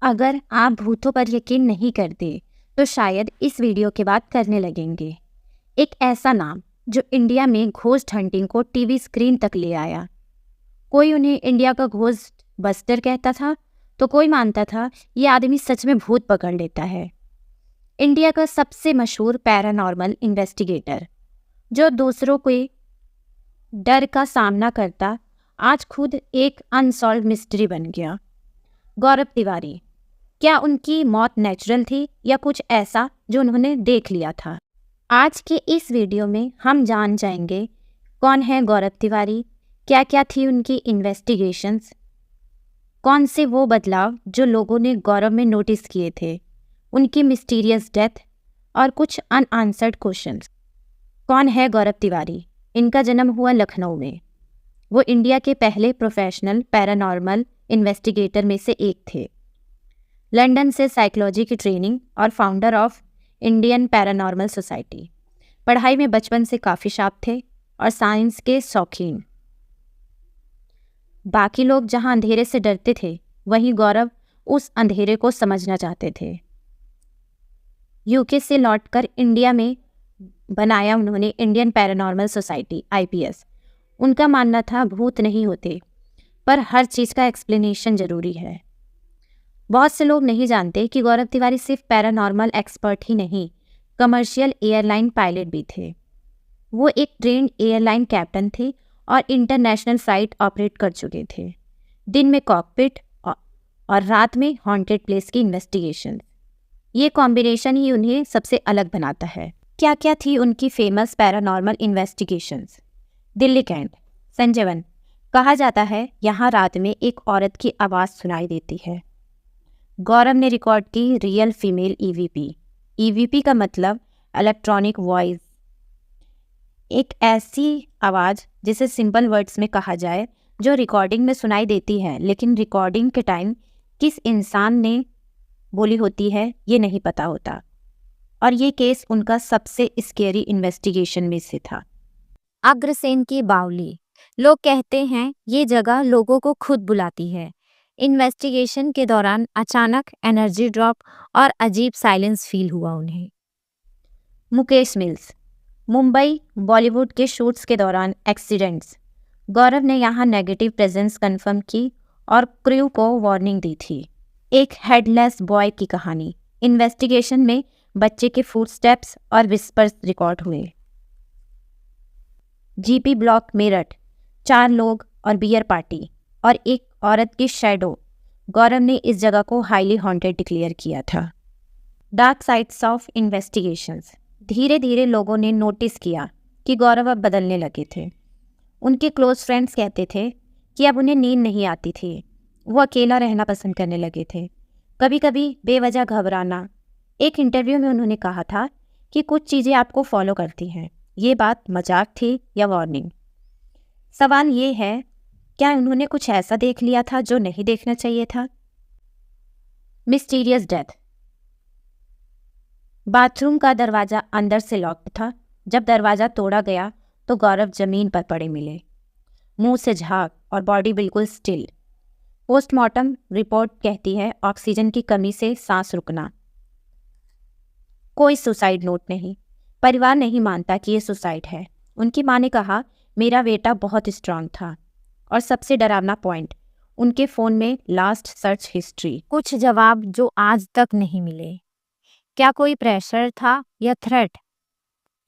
अगर आप भूतों पर यकीन नहीं करते तो शायद इस वीडियो के बाद करने लगेंगे। एक ऐसा नाम जो इंडिया में घोस्ट हंटिंग को टीवी स्क्रीन तक ले आया। कोई उन्हें इंडिया का घोस्ट बस्टर कहता था तो कोई मानता था ये आदमी सच में भूत पकड़ लेता है। इंडिया का सबसे मशहूर पैरानॉर्मल इन्वेस्टिगेटर जो दूसरों के डर का सामना करता, आज खुद एक अनसॉल्व मिस्ट्री बन गया। गौरव तिवारी। क्या उनकी मौत नेचुरल थी या कुछ ऐसा जो उन्होंने देख लिया था? आज के इस वीडियो में हम जान जाएंगे कौन है गौरव तिवारी, क्या क्या थी उनकी इन्वेस्टिगेशंस, कौन से वो बदलाव जो लोगों ने गौरव में नोटिस किए थे, उनकी मिस्टीरियस डेथ और कुछ अनआंसर्ड क्वेश्चंस। कौन है गौरव तिवारी? इनका जन्म हुआ लखनऊ में। वो इंडिया के पहले प्रोफेशनल पैरानॉर्मल इन्वेस्टिगेटर में से एक थे। लंदन से साइकोलॉजी की ट्रेनिंग और founder of Indian paranormal society. पढ़ाई में बचपन से काफ़ी शार्प थे और साइंस के शौकीन। बाकी लोग जहां अंधेरे से डरते थे, वहीं गौरव उस अंधेरे को समझना चाहते थे। यूके से लौटकर इंडिया में बनाया उन्होंने इंडियन पैरानॉर्मल सोसाइटी IPS। उनका मानना था भूत नहीं होते, पर हर चीज़ का एक्सप्लेनेशन ज़रूरी है। बहुत से लोग नहीं जानते कि गौरव तिवारी सिर्फ पैरानॉर्मल एक्सपर्ट ही नहीं, कमर्शियल एयरलाइन पायलट भी थे। वो एक ट्रेंड एयरलाइन कैप्टन थे और इंटरनेशनल फ्लाइट ऑपरेट कर चुके थे। दिन में कॉकपिट और रात में हॉन्टेड प्लेस की इन्वेस्टिगेशन। ये कॉम्बिनेशन ही उन्हें सबसे अलग बनाता है। क्या क्या थी उनकी famous paranormal investigations? Delhi cantt, Sanjay Van. कहा जाता है यहाँ रात में एक औरत की आवाज़ सुनाई देती है। गौरव ने रिकॉर्ड की रियल फीमेल EVP का मतलब इलेक्ट्रॉनिक वॉइस। एक ऐसी आवाज़ जिसे सिंपल वर्ड्स में कहा जाए, जो रिकॉर्डिंग में सुनाई देती है लेकिन रिकॉर्डिंग के टाइम किस इंसान ने बोली होती है ये नहीं पता होता। और ये केस उनका सबसे स्केरी इन्वेस्टिगेशन में से था। अग्रसेन की बावली। लोग कहते हैं ये जगह लोगों को खुद बुलाती है। इन्वेस्टिगेशन के दौरान अचानक एनर्जी ड्रॉप और अजीब साइलेंस फील हुआ उन्हें। मुकेश मिल्स, मुंबई बॉलीवुड के शूट्स के दौरान एक्सीडेंट्स। गौरव ने यहाँ नेगेटिव प्रेजेंस कंफर्म की और क्रू को वार्निंग दी थी। एक हेडलेस बॉय की कहानी। इन्वेस्टिगेशन में बच्चे के फुटस्टेप्स और विस्पर्स रिकॉर्ड हुए। GP ब्लॉक मेरठ, 4 लोग और बियर पार्टी और एक औरत की शैडो। गौरव ने इस जगह को हाईली हॉन्टेड डिक्लेयर किया था। Dark sides of investigations. धीरे धीरे लोगों ने नोटिस किया कि गौरव अब बदलने लगे थे। उनके क्लोज फ्रेंड्स कहते थे कि अब उन्हें नींद नहीं आती थी। वो अकेला रहना पसंद करने लगे थे, कभी कभी बेवजह घबराना। एक इंटरव्यू में उन्होंने कहा था कि कुछ चीज़ें आपको फॉलो करती हैं। ये बात मजाक थी या वार्निंग? सवाल ये है, क्या उन्होंने कुछ ऐसा देख लिया था जो नहीं देखना चाहिए था? Mysterious death. बाथरूम का दरवाज़ा अंदर से लॉक्ड था। जब दरवाज़ा तोड़ा गया तो गौरव जमीन पर पड़े मिले, मुंह से झाग और बॉडी बिल्कुल स्टिल। पोस्टमार्टम रिपोर्ट कहती है ऑक्सीजन की कमी से सांस रुकना। कोई सुसाइड नोट नहीं। परिवार नहीं मानता कि ये सुसाइड है। उनकी माँ ने कहा मेरा बेटा बहुत स्ट्रांग था। और सबसे डरावना पॉइंट, उनके फ़ोन में लास्ट सर्च हिस्ट्री। कुछ जवाब जो आज तक नहीं मिले। क्या कोई प्रेशर था या थ्रेट?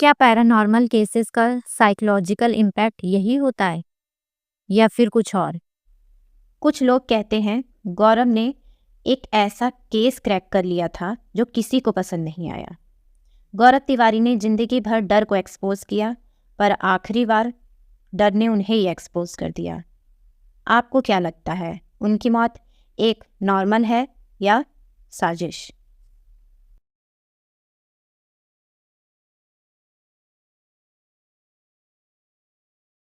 क्या पैरानॉर्मल केसेस का साइकोलॉजिकल इम्पैक्ट यही होता है या फिर कुछ और? कुछ लोग कहते हैं गौरव ने एक ऐसा केस क्रैक कर लिया था जो किसी को पसंद नहीं आया। गौरव तिवारी ने जिंदगी भर डर को एक्सपोज किया, पर आखिरी बार डर ने उन्हें ही एक्सपोज कर दिया। आपको क्या लगता है, उनकी मौत एक नॉर्मल है या साजिश?